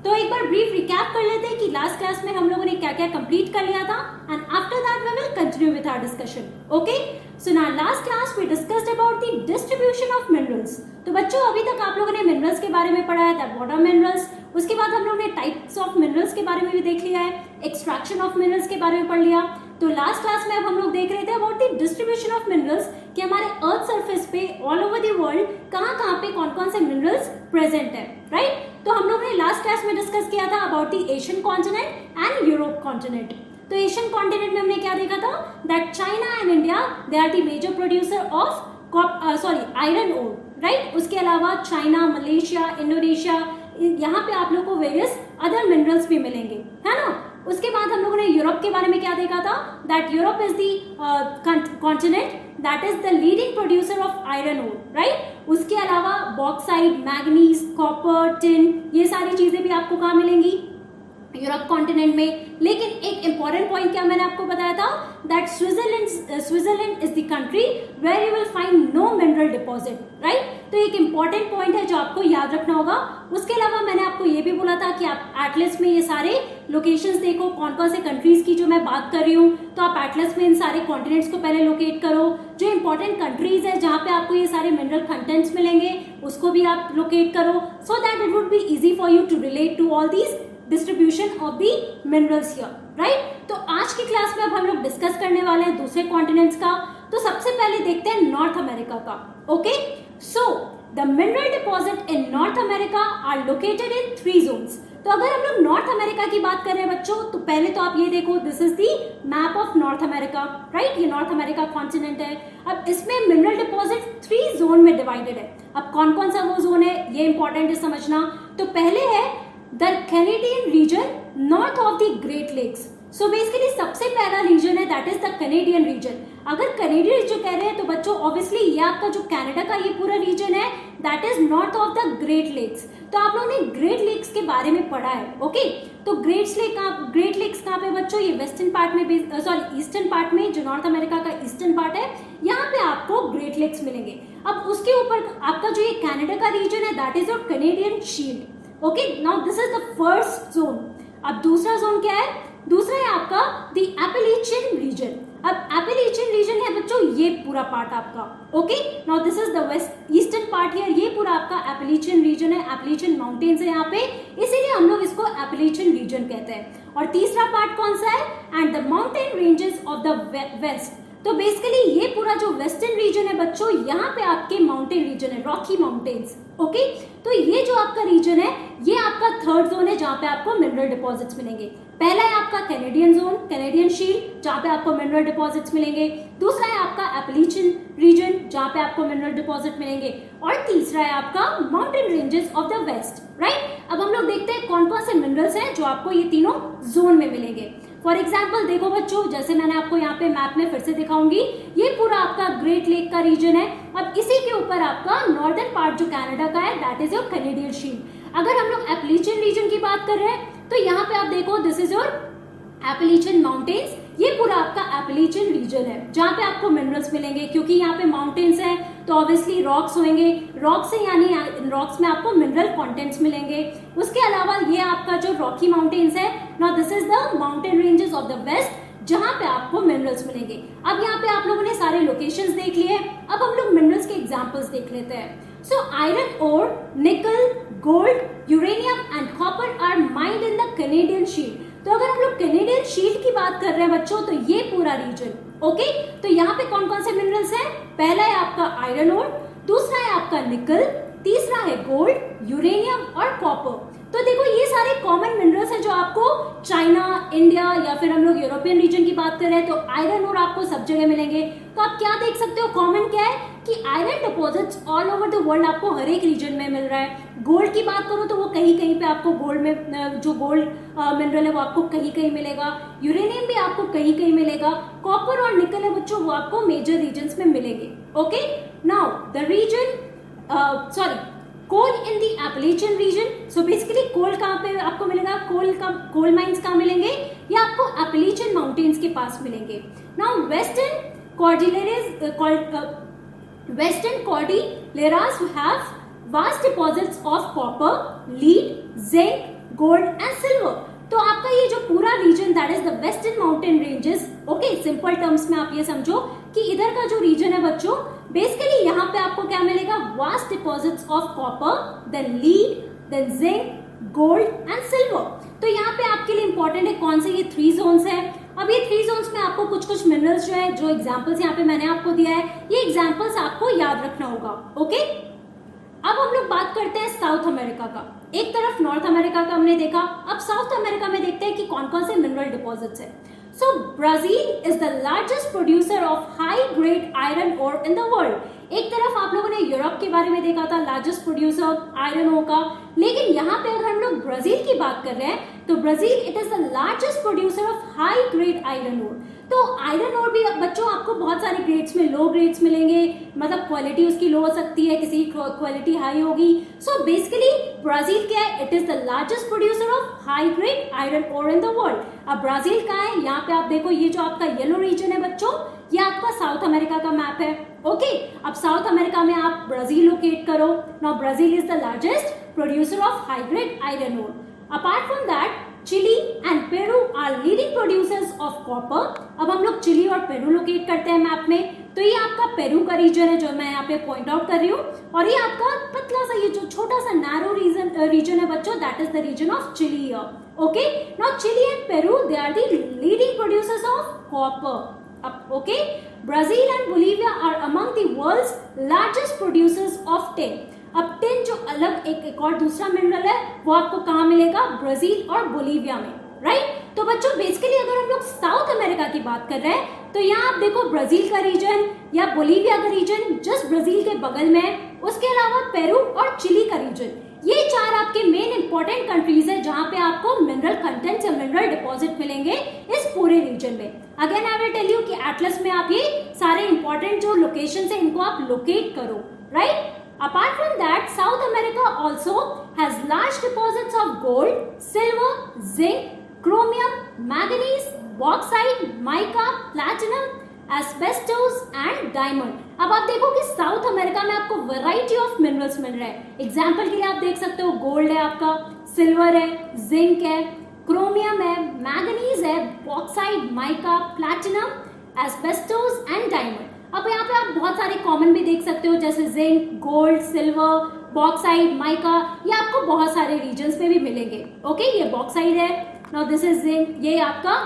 तो एक बार brief recap कर लेते हैं कि लास्ट क्लास में हम लोगों ने क्या क्या कंप्लीट कर लिया था and after that we will continue with our discussion. Okay, so now last class we discussed about the distribution of minerals. तो बच्चों अभी तक आप लोगों ने मिनरल्स के बारे में पढ़ा है, दैट व्हाट आर मिनरल्स. उसके बाद हम लोगों ने टाइप्स ऑफ मिनरल्स के बारे में भी देख लिया है, एक्सट्रैक्शन ऑफ मिनरल्स के बारे में पढ़ लिया. तो लास्ट क्लास में अब हम लोग देख रहे थे about the distribution of minerals कि हमारे अर्थ सरफेस पे ऑल ओवर द वर्ल्ड कहाँ पे कौन कौन से मिनरल्स प्रेजेंट है, राइट. तो हम लोग ने लास्ट क्लास में डिस्कस किया था about the Asian continent and Europe continent. तो एशियन कॉन्टिनेंट में हमने क्या देखा था, that China and India they are the major producer of iron ore, right. उसके अलावा चाइना, मलेशिया, इंडोनेशिया, यहाँ पे आप लोग को वेरियस अदर मिनरल्स भी मिलेंगे, है ना. उसके बाद हम लोगों ने यूरोप के बारे में क्या देखा था, that Europe is the continent that is the leading producer of iron ore, right. उसके अलावा बॉक्साइट, मैग्नीज, कॉपर, टिन, ये सारी चीजें भी आपको कहाँ मिलेंगी, यूरोप कॉन्टिनेंट में. लेकिन एक इंपॉर्टेंट पॉइंट क्या मैंने आपको बताया था, that Switzerland is the country where you will find no mineral deposit, right. तो एक इंपॉर्टेंट पॉइंट है जो आपको याद रखना होगा. उसके अलावा मैंने आपको ये भी बोला था कि आप एटलस में ये सारे लोकेशंस देखो, कौन कौन से कंट्रीज की जो मैं बात कर रही हूँ, तो आप एटलस में इन सारे कॉन्टिनेंट्स को पहले लोकेट करो. जो इंपॉर्टेंट कंट्रीज है जहाँ पे आपको ये सारे मिनरल कंटेंट्स मिलेंगे उसको भी आप लोकेट करो, so that it would be easy for you to relate to all these distribution of the minerals here, right. तो आज की क्लास में अब हम लोग डिस्कस करने वाले हैं दूसरे कॉन्टिनेंट्स का. तो सबसे पहले देखते हैं नॉर्थ अमेरिका का. Okay, so the mineral deposit in North America are located in 3 zones. तो अगर हम लोग नॉर्थ अमेरिका की बात कर रहे हैं बच्चों, तो पहले तो आप ये देखो, this is the map of north America, right. ये नॉर्थ अमेरिका कॉन्टिनेंट है. अब इसमें मिनरल डिपॉजिट 3 जोन में डिवाइडेड है. अब कौन कौन सा वो जोन है ये इंपॉर्टेंट है समझना. तो पहले है the Canadian region north of the Great Lakes. So basically सबसे पहला रीजन है that is the Canadian region. अगर कैनेडियन रीजन कह रहे हैं तो बच्चों ऑब्वियसली ये आपका जो कनाडा का ये पूरा रीजन है that is north of the Great Lakes. तो आप लोगों ने ग्रेट लेक्स के बारे में पढ़ा है, ओके. तो ग्रेट लेक्स कहाँ पे बच्चों, ये वेस्टर्न पार्ट में, ईस्टर्न पार्ट में, जो नॉर्थ अमेरिका का ईस्टर्न पार्ट है, यहाँ पे आपको ग्रेट लेक्स मिलेंगे. अब उसके ऊपर आपका जो ये कनाडा का रीजन है that is your Canadian shield. Okay, now this is the first zone. अब दूसरा जोन क्या है, दूसरा है आपका द एपेलेचियन रीजन. अब एपेलेचियन रीजन है बच्चों ये पूरा पार्ट आपका, okay. Now this is the west eastern part here, ये पूरा आपका एपेलेचियन रीजन है. एपेलेचियन माउंटेन्स है यहाँ पे, इसीलिए हम लोग इसको एपेलेचियन रीजन कहते हैं. और तीसरा पार्ट कौन सा है, and the mountain ranges of the west. तो बेसिकली ये पूरा जो वेस्टर्न रीजन है बच्चों, यहाँ पे आपके माउंटेन रीजन है, रॉकी माउंटेन्स, ओके. तो ये जो आपका रीजन है ये आपका थर्ड जोन है जहाँ पे आपको मिनरल डिपॉजिट्स मिलेंगे. पहला है आपका कैनेडियन जोन, कैनेडियन शील्ड, जहाँ पे आपको मिनरल डिपॉजिट्स मिलेंगे. दूसरा है आपका एपेलेचियन रीजन जहाँ पे आपको मिनरल डिपॉजिट मिलेंगे. और तीसरा है आपका mountain ranges of the west, right. अब हम लोग देखते हैं कौन कौन से मिनरल्स हैं जो आपको ये तीनों जोन में मिलेंगे. फॉर एग्जाम्पल देखो बच्चों, जैसे मैंने आपको यहाँ पे मैप में फिर से दिखाऊंगी, ये पूरा आपका ग्रेट लेक का रीजन है. अब इसी के ऊपर आपका नॉर्दर्न पार्ट जो कनाडा का है that is your Canadian shield. अगर हम लोग एपेलेचियन रीजन की बात कर रहे हैं तो यहाँ पे आप देखो दिस इज योर एपेलेचियन माउंटेन्स. ये पूरा आपका एपेलेचियन रीजन है जहाँ पे आपको मिनरल्स मिलेंगे, क्योंकि यहाँ पे माउंटेन्स है तो ऑब्वियसली रॉक्स होंगे, रॉक से यानी रॉक्स में आपको मिनरल कंटेंट्स मिलेंगे. उसके अलावा ये आपका जो रॉकी माउंटेन्स है, now this is the mountain ranges of the west जहाँ पे आपको मिनरल्स मिलेंगे. अब यहाँ पे आप लोगों ने सारे लोकेशंस देख लिए. अब हम लोग मिनरल्स के एग्जांपल्स देख लेते हैं. सो iron ore, nickel, gold, uranium and copper are mined in the Canadian Shield. तो अगर हम लोग कैनेडियन शील्ड की बात कर रहे हैं बच्चों तो ये पूरा रीजन, ओके. तो यहाँ पे कौन कौन से मिनरल्स हैं, पहला है आपका आयरन ओर, दूसरा है आपका निकल, तीसरा है गोल्ड, यूरेनियम और कॉपर. तो देखो ये सारे कॉमन मिनरल्स हैं जो आपको चाइना, इंडिया या फिर हम लोग यूरोपियन रीजन की बात कर रहे हैं तो आयरन और आपको सब जगह मिलेंगे. तो आप क्या देख सकते हो कॉमन क्या है कि iron deposits all over the world आपको हर एक रीजन में मिल रहा है. गोल्ड की बात करो तो वो कहीं कहीं पे आपको गोल्ड में जो गोल्ड मिनरल है वो आपको कहीं कहीं मिलेगा. यूरेनियम भी आपको कहीं कहीं मिलेगा. कॉपर और निकल है बच्चों वो आपको मेजर रीजन्स में मिलेंगे, okay. Now the region coal in the Appalachian region. So basically coal कहाँ पे आपको मिलेगा, कोल माइंस कहाँ मिलेंगे, ये आपको एपेलेचियन माउंटेन्स के पास मिलेंगे. Now Western Cordilleras have vast deposits of copper, lead, zinc, gold and silver. तो आपका ये जो पूरा region that is the western mountain ranges, okay, simple terms में आप ये समझो कि इधर का जो रीजन है बच्चों, बेसिकली यहाँ पे आपको क्या मिलेगा, vast deposits of copper, then lead, then zinc, gold and silver. तो यहाँ पे आपके लिए इंपॉर्टेंट है कौन से, ये 3 जोन्स है. अब ये 3 जोन्स में आपको कुछ कुछ मिनरल्स जो है, जो एग्जांपल्स यहाँ पे मैंने आपको दिया है, ये एग्जांपल्स आपको याद रखना होगा. ओके, अब हम लोग बात करते हैं साउथ अमेरिका का. एक तरफ नॉर्थ अमेरिका का हमने देखा, अब साउथ अमेरिका में देखते हैं कि कौन कौन से मिनरल डिपॉजिट्स है. So Brazil is the largest producer of high grade iron ore in the world. एक तरफ आप लोगों ने यूरोप के बारे में देखा था, लार्जेस्ट प्रोड्यूसर आयरन ओर का, लेकिन यहाँ पे अगर हम लोग ब्राजील की बात कर रहे हैं तो Brazil it is the largest producer of high grade iron ore. तो आयरन ओर भी बच्चों आपको बहुत सारे ग्रेड्स में, लो ग्रेड्स मिलेंगे, मतलब क्वालिटी उसकी लो हो सकती है, किसी की क्वालिटी हाई होगी. सो बेसिकली ब्राजील क्या है, it is the largest producer of high grade iron ore in the world. अब ब्राजील कहाँ है, यहाँ पे आप देखो, ये जो आपका येलो रीजन है बच्चों, ये आपका साउथ अमेरिका का मैप है. ओके, अब साउथ अमेरिका में आप ब्राजील लोकेट करो. Now Brazil is the largest producer of high grade iron ore. Apart from that Chile and Peru are leading producers of copper. अब हम लोग चिली और पेरू लोकेट करते हैं मैप में. तो ये आपका पेरू का रीजन है जो मैं यहाँ पे पॉइंट आउट कर रही हूँ, और ये आपका पतला सा, ये जो छोटा सा नैरो रीजन है बच्चों, that is the region of Chile. Okay, now Chile and Peru they are the leading producers of copper. Okay, Brazil and Bolivia are among the world's largest producers of tin. अब tin जो अलग एक और दूसरा mineral है, वो आपको कहाँ मिलेगा, ब्राजील और बोलीविया में, राइट. तो बच्चों बेसिकली अगर हम लोग साउथ अमेरिका की बात कर रहे हैं तो यहाँ आप देखो ब्राजील का रीजन या बोलीविया का रीजन जस्ट ब्राजील के बगल में, उसके अलावा पेरू और चिली का रीजन. ये 4 आपके मेन इंपॉर्टेंट कंट्रीज है जहां पे आपको मिनरल कंटेंट या मिनरल डिपॉजिट मिलेंगे इस पूरे रीजन में. Again I will tell you कि एटलस में आप ये सारे इंपॉर्टेंट जो लोकेशन है इनको आप लोकेट करो, right. Apart from that south America also has large deposits of gold, silver, zinc, chromium, manganese, bauxite, mica, platinum, asbestos and diamond. अब आप देखो कि साउथ अमेरिका में आपको वैरायटी ऑफ मिनरल्स मिल रहे हैं. एग्जांपल के लिए आप देख सकते हो, गोल्ड है आपका, सिल्वर है, जिंक है, क्रोमियम है, मैंगनीज है, bauxite, mica, platinum, asbestos and diamond. अब यहाँ पे आप बहुत सारे कॉमन भी देख सकते हो, जैसे zinc, gold, silver, bauxite, mica, ये आपको बहुत सारे रीजन्स में भी मिलेंगे. ओके, ये बॉक्साइट है, नाउ दिस इज जिंक, ये आपका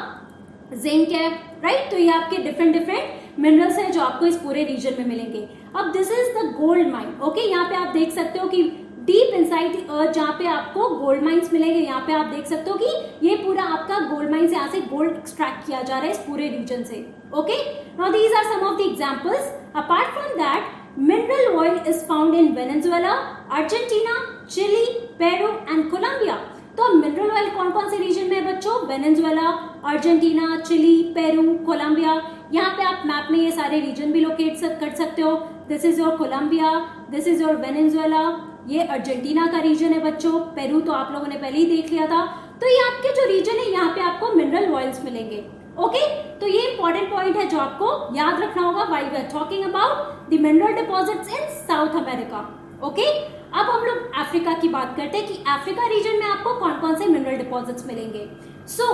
जिंक है, राइट. तो ये आपके डिफरेंट मिनरल्स हैं जो आपको इस पूरे रीजन में मिलेंगे. अब this is the gold mine. Okay, यहाँ पे आप देख सकते हो कि डीप इनसाइड द अर्थ जहाँ पे आपको गोल्ड माइंस मिलेंगे. यहाँ पे आप देख सकते हो कि ये पूरा आपका गोल्ड माइंस, यहाँ से गोल्ड एक्सट्रैक्ट किया जा रहा है इस पूरे रीजन से. Okay, now these are some of the examples. Apart from that mineral oil is found in Venezuela, Argentina, Chile, Peru and Colombia. तो मिनरल ऑयल कौन कौन से रीजन में है बच्चों, Venezuela, Argentina, Chile, Peru, Colombia. यहाँ पे आप मैप में ये सारे रीजन भी लोकेट कर सकते हो. This is your Colombia, this is your Venezuela, ये अर्जेंटीना का रीजन है बच्चों, पेरू तो आप लोगों ने पहले ही देख लिया था. तो ये आपके जो रीजन है यहाँ पे आपको मिनरल ऑयल्स मिलेंगे. ओके, तो ये इंपॉर्टेंट पॉइंट है जो आपको याद रखना होगा while we are talking about the mineral deposits in South America. Okay, अब हम लोग अफ्रीका की बात करते हैं कि अफ्रीका रीजन में आपको कौन कौन से मिनरल डिपॉजिट्स मिलेंगे. So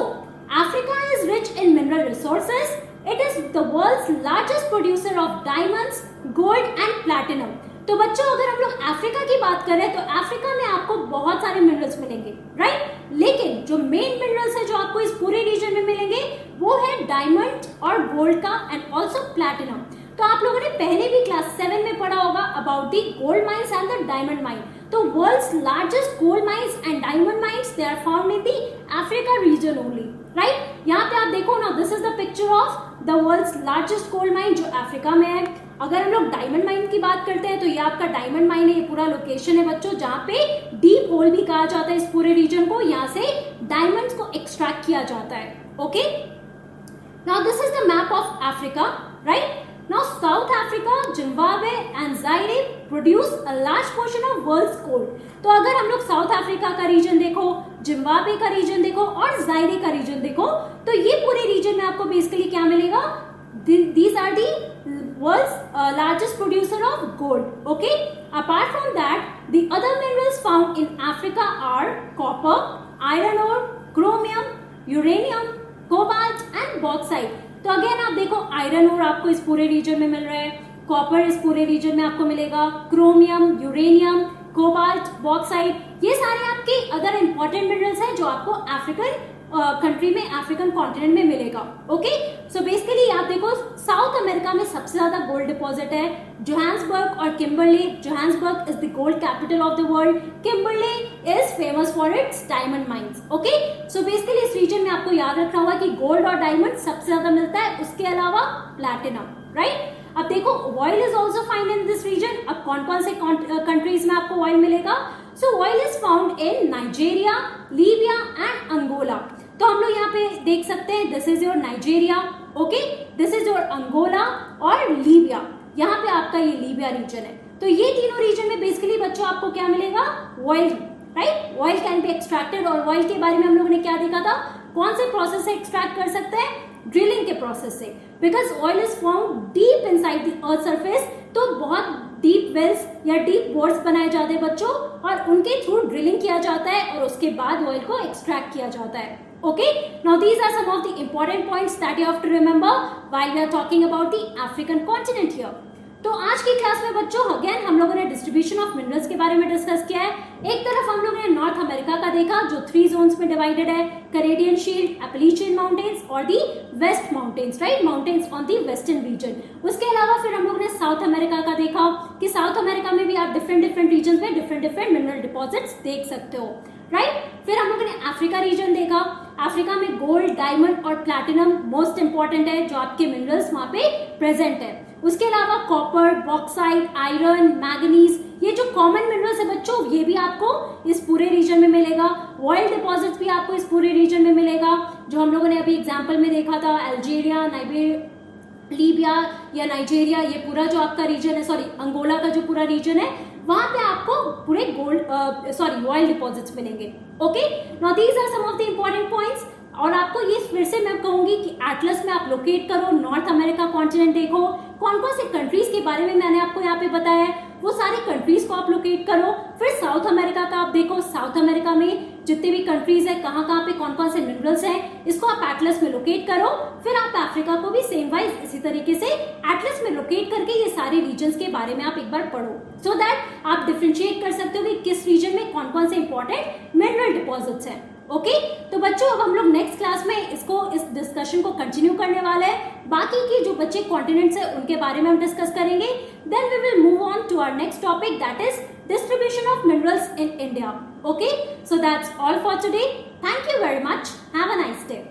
Africa is rich in mineral resources. It is the world's largest producer of diamonds, gold and platinum. तो बच्चों अगर हम लोग अफ्रीका की बात करें तो अफ्रीका में आपको बहुत सारे मिनरल्स मिलेंगे, राइट. लेकिन जो मेन मिनरल्स है जो आपको इस पूरे रीजन में मिलेंगे वो है डायमंड और गोल्ड का एंड ऑल्सो प्लैटिनम. तो आप लोगों ने पहले भी क्लास 7 में पढ़ा होगा about the gold mines and the diamond mine. तो world's largest gold mines and diamond mines they are found in the Africa region only, right. यहाँ पे आप देखो ना, this is the picture of the world's largest gold mine जो Africa में है. अगर हम लोग डायमंड माइन की बात करते हैं तो ये आपका डायमंड माइन है, ये पूरा लोकेशन है बच्चों जहाँ पे डीप होल भी कहा जाता है इस पूरे रीजन को. यहाँ से डायमंड्स को एक्सट्रैक्ट किया जाता है. Okay, now this is the map of Africa, right. Now South Africa, Zimbabwe and Zaire produce a large portion of world's gold. तो अगर हम लोग साउथ अफ्रीका का रीजन देखो, जिम्बाब्वे का रीजन देखो और जायरे का रीजन देखो, तो ये पूरे रीजन में आपको बेसिकली क्या मिलेगा, these are the world's largest producer of gold. Okay, apart from that the other minerals found in Africa are copper, iron ore, chromium, uranium, cobalt and bauxite. तो अगेन आप देखो आयरन ओर आपको इस पूरे region में मिल रहा है, copper इस पूरे रीजन में आपको मिलेगा, क्रोमियम, यूरेनियम, कोबाल्ट, बॉक्साइट, ये सारे आपके अगर इंपॉर्टेंट मिनरल्स हैं जो आपको अफ्रीकन कंट्री में, अफ्रीकन कॉन्टिनेंट में मिलेगा। ओके, सो बेसिकली आप देखो साउथ अमेरिका में सबसे ज्यादा गोल्ड डिपॉजिट है जोहान्सबर्ग और Kimberley. Johannesburg is the gold capital of the world, Kimberley is famous for its diamond mines. Okay, so basically इस रीजन में आपको याद रखना होगा कि गोल्ड और डायमंड सबसे ज्यादा मिलता है, उसके अलावा प्लैटिनम, राइट। अब देखो oil is also find in this region. अब कौन कौन से कंट्रीज में आपको ऑयल मिलेगा? So oil is found in Nigeria, Libya and Angola. तो हम लोग यहाँ पे देख सकते हैं, this is your Nigeria, okay, this is your Angola और लीबिया। यहाँ पे आपका ये लीबिया रीजन है। तो ये तीनों रीजन में बेसिकली बच्चों आपको क्या मिलेगा? Oil, right. Oil can be extracted, और ऑयल के बारे में हम लोगों ने क्या देखा था? कौन से प्रोसेस से एक्सट्रैक्ट कर सकते हैं? ड्रिलिंग के प्रोसेस से, because oil is found deep inside the earth surface. तो बहुत डीप वेल्स या डीप बोर्स बनाए जाते हैं बच्चों, और उनके थ्रू ड्रिलिंग किया जाता है और उसके बाद ऑयल को एक्सट्रैक्ट किया जाता है। Okay, now these are some of the important points that you have to remember while we are talking about the African continent here. तो आज की क्लास में बच्चों अगेन हम लोगों ने डिस्ट्रीब्यूशन ऑफ मिनरल्स के बारे में डिस्कस किया है। एक तरफ हम लोगों ने नॉर्थ अमेरिका का देखा जो 3 जोन्स में डिवाइडेड है, कैनेडियन शील्ड, एपलीशियन माउंटेन्स और the west mountains, right, mountains on the western region. उसके अलावा फिर हम लोगों ने साउथ अमेरिका का देखा कि साउथ अमेरिका में भी आप डिफरेंट रीजन में डिफरेंट मिनरल डिपॉजिट्स देख सकते हो, राइट। फिर हम लोगों ने अफ्रीका रीजन देखा। अफ्रीका में गोल्ड, डायमंड और प्लैटिनम मोस्ट इंपॉर्टेंट है जो आपके मिनरल्स वहां पे प्रेजेंट है। उसके अलावा कॉपर, बॉक्साइट, आयरन, मैंगनीज, ये जो कॉमन मिनरल्स है बच्चों, ये भी आपको इस पूरे रीजन में मिलेगा। ऑयल डिपॉजिट्स भी आपको इस पूरे रीजन में मिलेगा, जो हम लोगों ने अभी एग्जाम्पल में देखा था, अल्जीरिया, लीबिया या नाइजीरिया, ये पूरा जो आपका रीजन है, सॉरी अंगोला का जो पूरा रीजन है, वहां पे आपको पूरे गोल्ड ऑयल डिपॉजिट्स मिलेंगे। Okay, now these are some of the important points. और आपको ये फिर से मैं कहूंगी कि एटलस में आप लोकेट करो, नॉर्थ अमेरिका कॉन्टिनेंट देखो, कौन कौन से कंट्रीज के बारे में मैंने आपको यहाँ पे बताया है, वो सारे कंट्रीज को आप लोकेट करो। फिर साउथ अमेरिका का आप देखो, साउथ अमेरिका में जितने भी कंट्रीज है, कहाँ कहाँ पे कौन कौन से मिनरल्स हैं, इसको आप एटलस में लोकेट करो। फिर आप अफ्रीका को भी सेम वाइज इसी तरीके से एटलस में लोकेट करके ये सारे रीजन्स के बारे में आप एक बार पढ़ो, सो दैट आप डिफरेंशिएट कर सकते हो कि किस रीजन में कौन कौन से इंपॉर्टेंट मिनरल डिपॉजिट्स हैं। ओके, तो बच्चों अब हम लोग नेक्स्ट क्लास में इस डिस्कशन को कंटिन्यू करने वाले हैं। बाकी के जो बच्चे कॉन्टिनेंट्स है उनके बारे में हम डिस्कस करेंगे। Then we will move on to our next topic, that is distribution of minerals in India. Okay, so that's all for today. Thank you very much. Have a nice day.